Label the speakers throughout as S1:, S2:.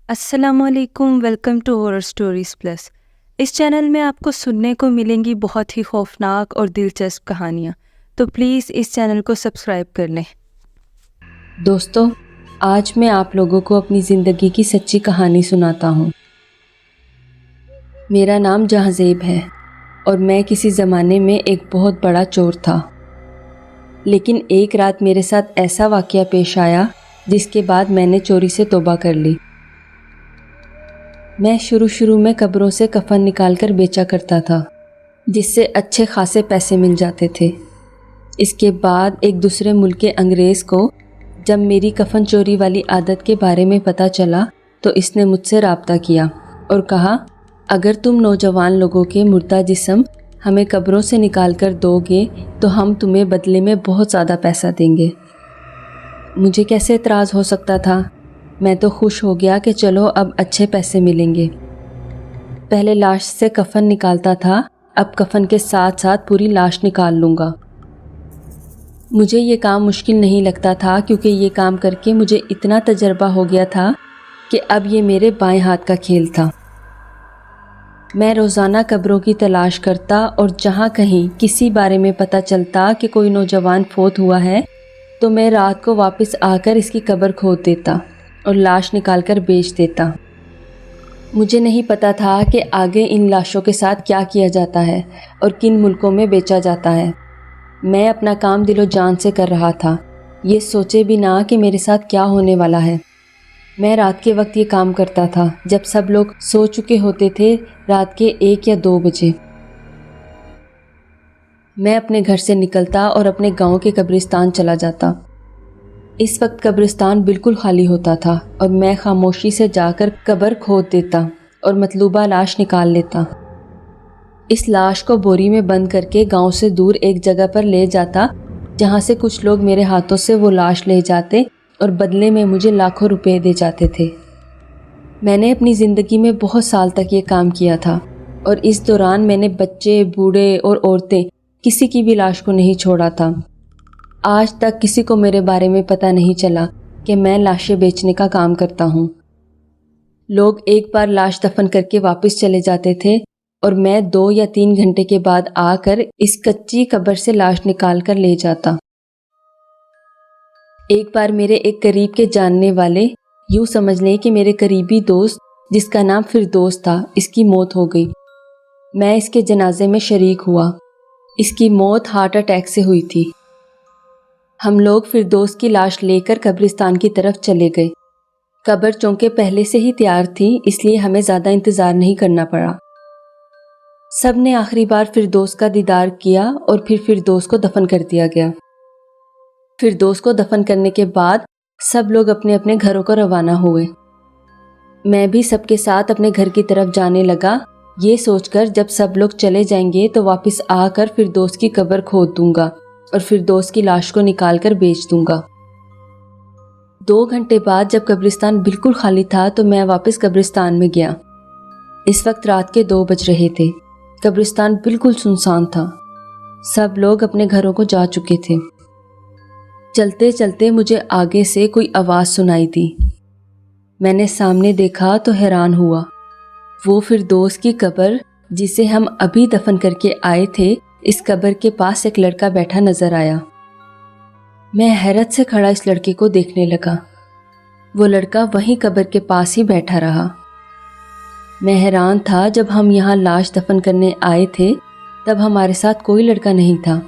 S1: السلام علیکم، welcome to horror stories plus. اس چینل میں آپ کو سننے کو ملیں گی بہت ہی خوفناک اور دلچسپ کہانیاں، تو پلیز اس چینل کو سبسکرائب کر لیں۔
S2: دوستو، آج میں آپ لوگوں کو اپنی زندگی کی سچی کہانی سناتا ہوں۔ میرا نام جہازیب ہے اور میں کسی زمانے میں ایک بہت بڑا چور تھا۔ لیکن ایک رات میرے ساتھ ایسا واقعہ پیش آیا جس کے بعد میں نے چوری سے توبہ کر لی۔ میں شروع میں قبروں سے کفن نکال کر بیچا کرتا تھا، جس سے اچھے خاصے پیسے مل جاتے تھے۔ اس کے بعد ایک دوسرے ملک کے انگریز کو جب میری کفن چوری والی عادت کے بارے میں پتہ چلا تو اس نے مجھ سے رابطہ کیا اور کہا، اگر تم نوجوان لوگوں کے مردہ جسم ہمیں قبروں سے نکال کر دو گے تو ہم تمہیں بدلے میں بہت زیادہ پیسہ دیں گے۔ مجھے کیسے اعتراض ہو سکتا تھا؟ میں تو خوش ہو گیا کہ چلو اب اچھے پیسے ملیں گے۔ پہلے لاش سے کفن نکالتا تھا، اب کفن کے ساتھ ساتھ پوری لاش نکال لوں گا۔ مجھے یہ کام مشکل نہیں لگتا تھا کیونکہ یہ کام کر کے مجھے اتنا تجربہ ہو گیا تھا کہ اب یہ میرے بائیں ہاتھ کا کھیل تھا۔ میں روزانہ قبروں کی تلاش کرتا اور جہاں کہیں کسی بارے میں پتہ چلتا کہ کوئی نوجوان فوت ہوا ہے تو میں رات کو واپس آ کر اس کی قبر کھود دیتا اور لاش نکال کر بیچ دیتا۔ مجھے نہیں پتا تھا کہ آگے ان لاشوں کے ساتھ کیا کیا جاتا ہے اور کن ملکوں میں بیچا جاتا ہے۔ میں اپنا کام دل و جان سے کر رہا تھا، یہ سوچے بھی نہ کہ میرے ساتھ کیا ہونے والا ہے۔ میں رات کے وقت یہ کام کرتا تھا جب سب لوگ سو چکے ہوتے تھے، رات کے 1 یا 2 بجے۔ میں اپنے گھر سے نکلتا اور اپنے گاؤں کے قبرستان چلا جاتا۔ اس وقت قبرستان بالکل خالی ہوتا تھا اور میں خاموشی سے جا کر قبر کھود دیتا اور مطلوبہ لاش نکال لیتا۔ اس لاش کو بوری میں بند کر کے گاؤں سے دور ایک جگہ پر لے جاتا جہاں سے کچھ لوگ میرے ہاتھوں سے وہ لاش لے جاتے اور بدلے میں مجھے لاکھوں روپے دے جاتے تھے۔ میں نے اپنی زندگی میں بہت سال تک یہ کام کیا تھا اور اس دوران میں نے بچے، بوڑھے اور عورتیں کسی کی بھی لاش کو نہیں چھوڑا تھا۔ آج تک کسی کو میرے بارے میں پتہ نہیں چلا کہ میں لاشیں بیچنے کا کام کرتا ہوں۔ لوگ ایک بار لاش دفن کر کے واپس چلے جاتے تھے اور میں 2 یا 3 گھنٹے کے بعد آ کر اس کچی قبر سے لاش نکال کر لے جاتا۔ ایک بار میرے ایک قریب کے جاننے والے، یوں سمجھ لیں کہ میرے قریبی دوست جس کا نام فردوس تھا، اس کی موت ہو گئی۔ میں اس کے جنازے میں شریک ہوا۔ اس کی موت ہارٹ اٹیک سے ہوئی تھی۔ ہم لوگ فردوس کی لاش لے کر قبرستان کی طرف چلے گئے۔ قبر چونکہ پہلے سے ہی تیار تھی، اس لیے ہمیں زیادہ انتظار نہیں کرنا پڑا۔ سب نے آخری بار فردوس کا دیدار کیا اور پھر فردوس کو دفن کر دیا گیا۔ فردوس کو دفن کرنے کے بعد سب لوگ اپنے اپنے گھروں کو روانہ ہوئے۔ میں بھی سب کے ساتھ اپنے گھر کی طرف جانے لگا، یہ سوچ کر جب سب لوگ چلے جائیں گے تو واپس آ کر فردوس کی قبر کھود دوں گا اور فردوس کی لاش کو نکال کر بیچ دوں گا۔ 2 گھنٹے بعد جب قبرستان بالکل خالی تھا تو میں واپس قبرستان میں گیا۔ اس وقت رات کے 2 بج رہے تھے۔ قبرستان بالکل سنسان تھا، سب لوگ اپنے گھروں کو جا چکے تھے۔ چلتے چلتے مجھے آگے سے کوئی آواز سنائی دی۔ میں نے سامنے دیکھا تو حیران ہوا۔ وہ فردوس کی قبر جسے ہم ابھی دفن کر کے آئے تھے، اس قبر کے پاس ایک لڑکا بیٹھا نظر آیا۔ میں حیرت سے کھڑا اس لڑکے کو دیکھنے لگا۔ وہ لڑکا وہیں قبر کے پاس ہی بیٹھا رہا۔ میں حیران تھا، جب ہم یہاں لاش دفن کرنے آئے تھے تب ہمارے ساتھ کوئی لڑکا نہیں تھا،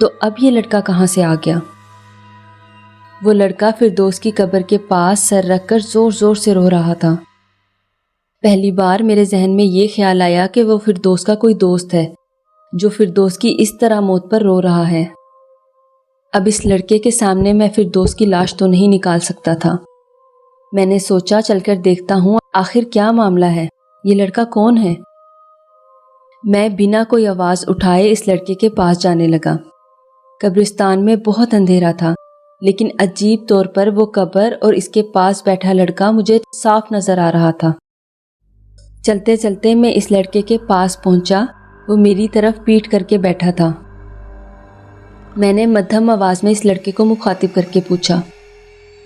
S2: تو اب یہ لڑکا کہاں سے آ گیا؟ وہ لڑکا فردوس کی قبر کے پاس سر رکھ کر زور زور سے رو رہا تھا۔ پہلی بار میرے ذہن میں یہ خیال آیا کہ وہ فردوس کا کوئی دوست ہے جو فردوس کی اس طرح موت پر رو رہا ہے۔ اب اس لڑکے کے سامنے میں فردوس کی لاش تو نہیں نکال سکتا تھا۔ میں نے سوچا چل کر دیکھتا ہوں آخر کیا معاملہ ہے، یہ لڑکا کون ہے؟ میں بنا کوئی آواز اٹھائے اس لڑکے کے پاس جانے لگا۔ قبرستان میں بہت اندھیرا تھا، لیکن عجیب طور پر وہ قبر اور اس کے پاس بیٹھا لڑکا مجھے صاف نظر آ رہا تھا۔ چلتے چلتے میں اس لڑکے کے پاس پہنچا، وہ میری طرف پیٹھ کر کے بیٹھا تھا۔ میں نے مدھم آواز میں اس لڑکے کو مخاطب کر کے پوچھا،